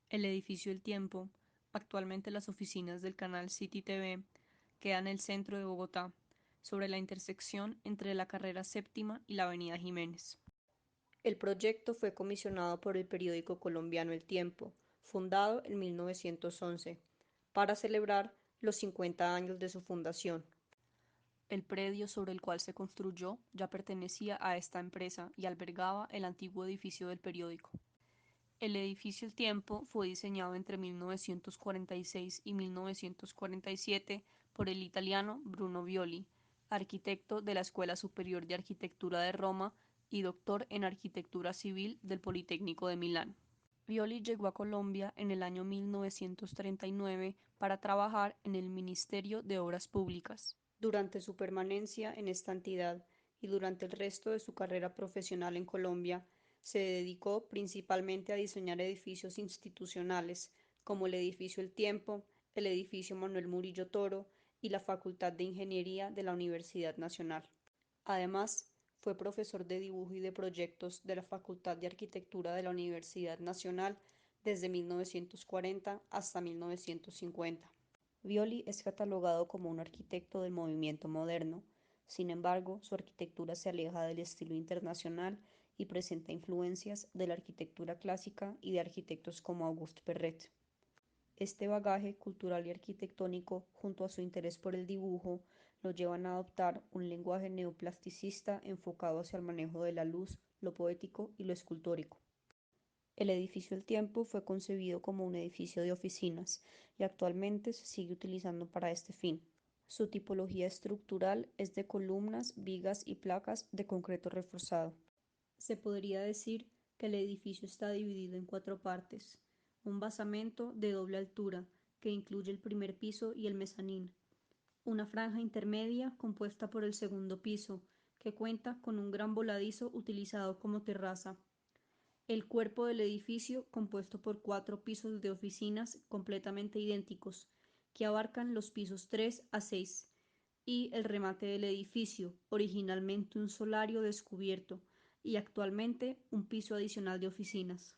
El edificio El Tiempo, actualmente las oficinas del canal City TV, queda en el centro de Bogotá, sobre la intersección entre la carrera séptima y la avenida Jiménez. El proyecto fue comisionado por el periódico colombiano El Tiempo, fundado en 1911, para celebrar los 50 años de su fundación. El predio sobre el cual se construyó ya pertenecía a esta empresa y albergaba el antiguo edificio del periódico. El edificio El Tiempo fue diseñado entre 1946 y 1947 por el italiano Bruno Violi, arquitecto de la Escuela Superior de Arquitectura de Roma y doctor en Arquitectura Civil del Politécnico de Milán. Violi llegó a Colombia en el año 1939 para trabajar en el Ministerio de Obras Públicas. Durante su permanencia en esta entidad y durante el resto de su carrera profesional en Colombia, se dedicó principalmente a diseñar edificios institucionales, como el edificio El Tiempo, el edificio Manuel Murillo Toro y la Facultad de Ingeniería de la Universidad Nacional. Además, fue profesor de dibujo y de proyectos de la Facultad de Arquitectura de la Universidad Nacional desde 1940 hasta 1950. Violi es catalogado como un arquitecto del movimiento moderno. Sin embargo, su arquitectura se aleja del estilo internacional y presenta influencias de la arquitectura clásica y de arquitectos como Auguste Perret. Este bagaje cultural y arquitectónico, junto a su interés por el dibujo, lo llevan a adoptar un lenguaje neoplasticista enfocado hacia el manejo de la luz, lo poético y lo escultórico. El edificio El Tiempo fue concebido como un edificio de oficinas y actualmente se sigue utilizando para este fin. Su tipología estructural es de columnas, vigas y placas de concreto reforzado. Se podría decir que el edificio está dividido en cuatro partes: un basamento de doble altura, que incluye el primer piso y el mezanín; una franja intermedia compuesta por el segundo piso, que cuenta con un gran voladizo utilizado como terraza; el cuerpo del edificio, compuesto por cuatro pisos de oficinas completamente idénticos, que abarcan los pisos 3 a 6; y el remate del edificio, originalmente un solario descubierto y actualmente un piso adicional de oficinas.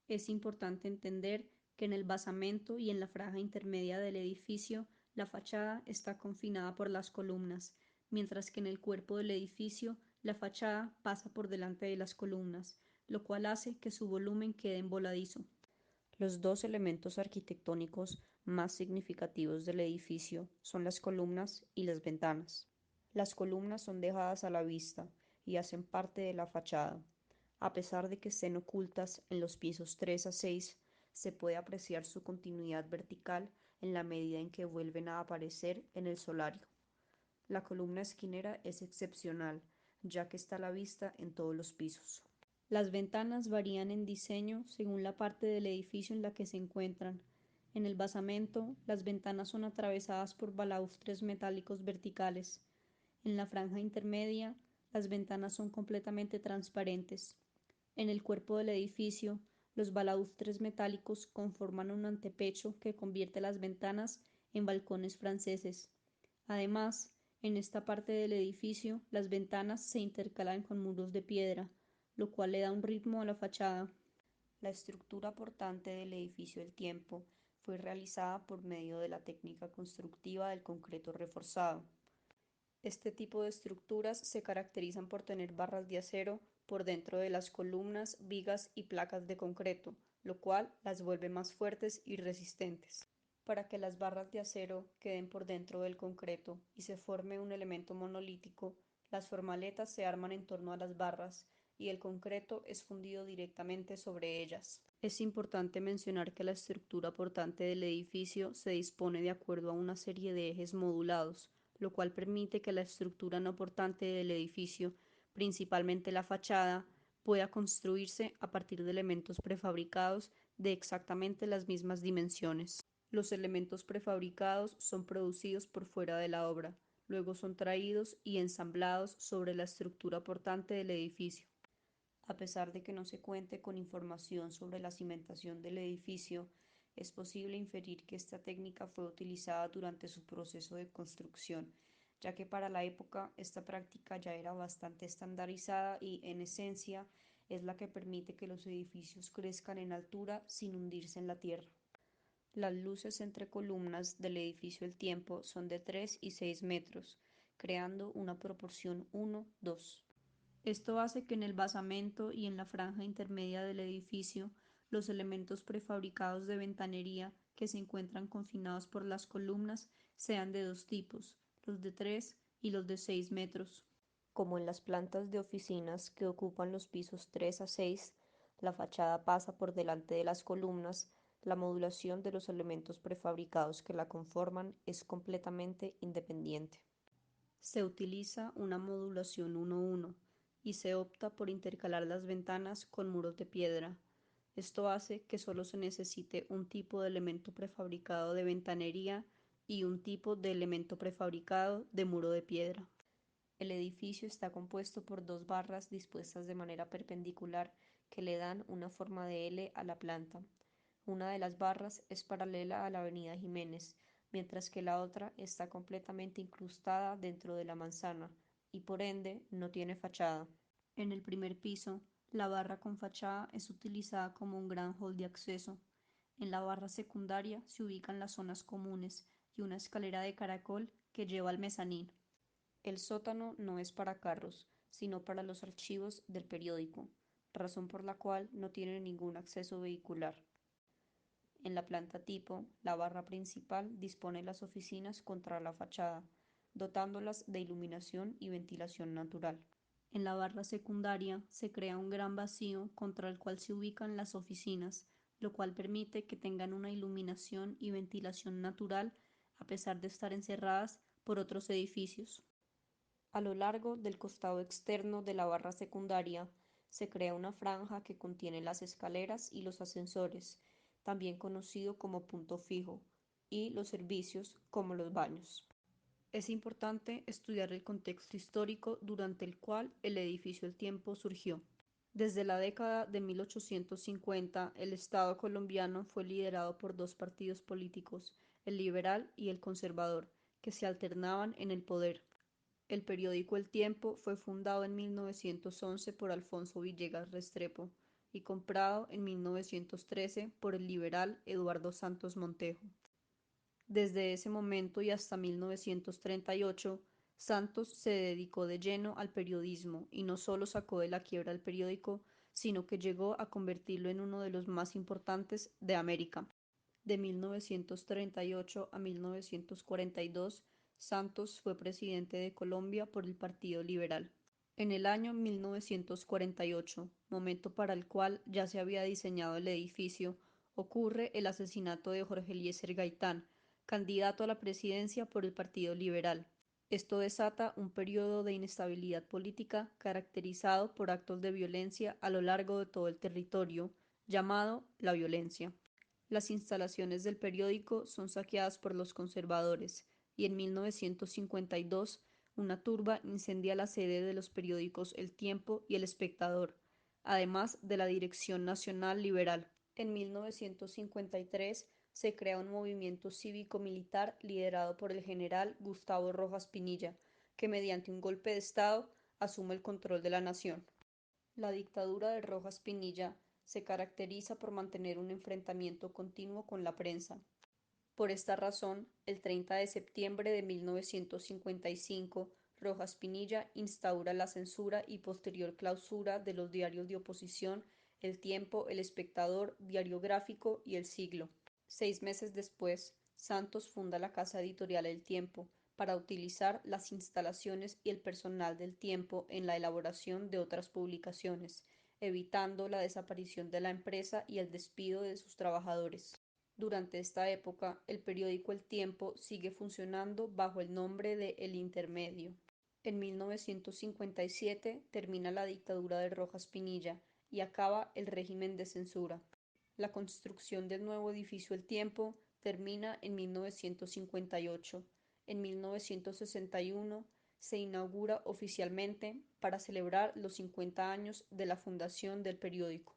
Es importante entender que en el basamento y en la franja intermedia del edificio la fachada está confinada por las columnas, mientras que en el cuerpo del edificio la fachada pasa por delante de las columnas, lo cual hace que su volumen quede en voladizo. Los dos elementos arquitectónicos más significativos del edificio son las columnas y las ventanas. Las columnas son dejadas a la vista y hacen parte de la fachada. A pesar de que estén ocultas en los pisos 3 a 6, se puede apreciar su continuidad vertical en la medida en que vuelven a aparecer en el solario. La columna esquinera es excepcional, ya que está a la vista en todos los pisos. Las ventanas varían en diseño según la parte del edificio en la que se encuentran. En el basamento, las ventanas son atravesadas por balaustres metálicos verticales. En la franja intermedia, las ventanas son completamente transparentes. En el cuerpo del edificio, los balaustres metálicos conforman un antepecho que convierte las ventanas en balcones franceses. Además, en esta parte del edificio, las ventanas se intercalan con muros de piedra, lo cual le da un ritmo a la fachada. La estructura portante del edificio El Tiempo fue realizada por medio de la técnica constructiva del concreto reforzado. Este tipo de estructuras se caracterizan por tener barras de acero por dentro de las columnas, vigas y placas de concreto, lo cual las vuelve más fuertes y resistentes. Para que las barras de acero queden por dentro del concreto y se forme un elemento monolítico, las formaletas se arman en torno a las barras y el concreto es fundido directamente sobre ellas. Es importante mencionar que la estructura portante del edificio se dispone de acuerdo a una serie de ejes modulados, lo cual permite que la estructura no portante del edificio, principalmente la fachada, pueda construirse a partir de elementos prefabricados de exactamente las mismas dimensiones. Los elementos prefabricados son producidos por fuera de la obra, luego son traídos y ensamblados sobre la estructura portante del edificio. A pesar de que no se cuente con información sobre la cimentación del edificio, es posible inferir que esta técnica fue utilizada durante su proceso de construcción, ya que para la época esta práctica ya era bastante estandarizada y, en esencia, es la que permite que los edificios crezcan en altura sin hundirse en la tierra. Las luces entre columnas del edificio El Tiempo son de 3 y 6 metros, creando una proporción 1:2. Esto hace que en el basamento y en la franja intermedia del edificio los elementos prefabricados de ventanería que se encuentran confinados por las columnas sean de dos tipos, los de 3 y los de 6 metros. Como en las plantas de oficinas que ocupan los pisos 3 a 6, la fachada pasa por delante de las columnas, la modulación de los elementos prefabricados que la conforman es completamente independiente. Se utiliza una modulación 1:1 y se opta por intercalar las ventanas con muros de piedra. Esto hace que solo se necesite un tipo de elemento prefabricado de ventanería y un tipo de elemento prefabricado de muro de piedra. El edificio está compuesto por dos barras dispuestas de manera perpendicular que le dan una forma de L a la planta. Una de las barras es paralela a la avenida Jiménez, mientras que la otra está completamente incrustada dentro de la manzana y por ende no tiene fachada. En el primer piso, la barra con fachada es utilizada como un gran hall de acceso. En la barra secundaria se ubican las zonas comunes y una escalera de caracol que lleva al mezanín. El sótano no es para carros, sino para los archivos del periódico, razón por la cual no tiene ningún acceso vehicular. En la planta tipo, la barra principal dispone las oficinas contra la fachada, dotándolas de iluminación y ventilación natural. En la barra secundaria se crea un gran vacío contra el cual se ubican las oficinas, lo cual permite que tengan una iluminación y ventilación natural a pesar de estar encerradas por otros edificios. A lo largo del costado externo de la barra secundaria se crea una franja que contiene las escaleras y los ascensores, también conocido como punto fijo, y los servicios como los baños. Es importante estudiar el contexto histórico durante el cual el edificio El Tiempo surgió. Desde la década de 1850, el Estado colombiano fue liderado por dos partidos políticos, el liberal y el conservador, que se alternaban en el poder. El periódico El Tiempo fue fundado en 1911 por Alfonso Villegas Restrepo y comprado en 1913 por el liberal Eduardo Santos Montejo. Desde ese momento y hasta 1938, Santos se dedicó de lleno al periodismo y no solo sacó de la quiebra el periódico, sino que llegó a convertirlo en uno de los más importantes de América. De 1938 a 1942, Santos fue presidente de Colombia por el Partido Liberal. En el año 1948, momento para el cual ya se había diseñado el edificio, ocurre el asesinato de Jorge Eliezer Gaitán, candidato a la presidencia por el Partido Liberal. Esto desata un periodo de inestabilidad política caracterizado por actos de violencia a lo largo de todo el territorio, llamado la violencia. Las instalaciones del periódico son saqueadas por los conservadores y en 1952 una turba incendia la sede de los periódicos El Tiempo y El Espectador, además de la Dirección Nacional Liberal. En 1953 se crea un movimiento cívico-militar liderado por el general Gustavo Rojas Pinilla, que mediante un golpe de Estado asume el control de la nación. La dictadura de Rojas Pinilla se caracteriza por mantener un enfrentamiento continuo con la prensa. Por esta razón, el 30 de septiembre de 1955, Rojas Pinilla instaura la censura y posterior clausura de los diarios de oposición El Tiempo, El Espectador, Diario Gráfico y El Siglo. 6 meses después, Santos funda la casa editorial El Tiempo para utilizar las instalaciones y el personal del Tiempo en la elaboración de otras publicaciones, evitando la desaparición de la empresa y el despido de sus trabajadores. Durante esta época, el periódico El Tiempo sigue funcionando bajo el nombre de El Intermedio. En 1957 termina la dictadura de Rojas Pinilla y acaba el régimen de censura. La construcción del nuevo edificio El Tiempo termina en 1958. En 1961 se inaugura oficialmente para celebrar los 50 años de la fundación del periódico.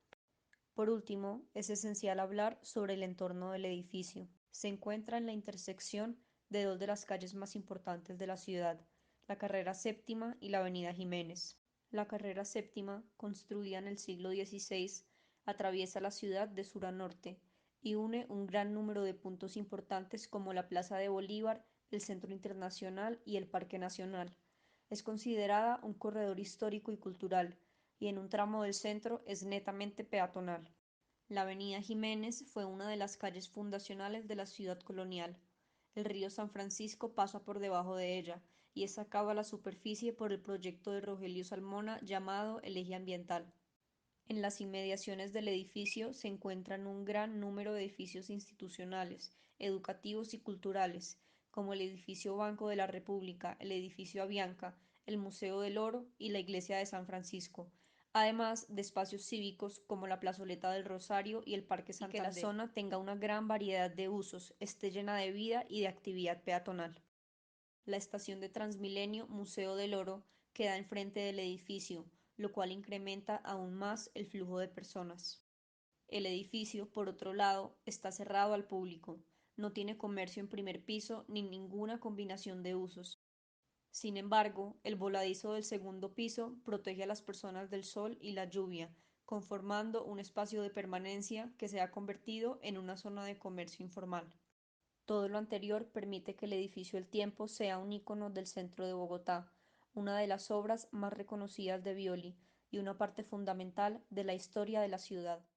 Por último, es esencial hablar sobre el entorno del edificio. Se encuentra en la intersección de dos de las calles más importantes de la ciudad, la Carrera Séptima y la Avenida Jiménez. La carrera séptima, construida en el siglo XVI, atraviesa la ciudad de sur a norte y une un gran número de puntos importantes como la Plaza de Bolívar, el Centro Internacional y el Parque Nacional. Es considerada un corredor histórico y cultural, y en un tramo del centro es netamente peatonal. La avenida Jiménez fue una de las calles fundacionales de la ciudad colonial. El río San Francisco pasa por debajo de ella y es sacado a la superficie por el proyecto de Rogelio Salmona llamado el Eje Ambiental. En las inmediaciones del edificio se encuentran un gran número de edificios institucionales, educativos y culturales, como el edificio Banco de la República, el edificio Avianca, el Museo del Oro y la Iglesia de San Francisco, además de espacios cívicos como la Plazoleta del Rosario y el Parque Santander. Y que la zona tenga una gran variedad de usos, esté llena de vida y de actividad peatonal. La estación de Transmilenio Museo del Oro queda enfrente del edificio, lo cual incrementa aún más el flujo de personas. El edificio, por otro lado, está cerrado al público, no tiene comercio en primer piso ni ninguna combinación de usos. Sin embargo, el voladizo del segundo piso protege a las personas del sol y la lluvia, conformando un espacio de permanencia que se ha convertido en una zona de comercio informal. Todo lo anterior permite que el edificio El Tiempo sea un icono del centro de Bogotá, una de las obras más reconocidas de Violi y una parte fundamental de la historia de la ciudad.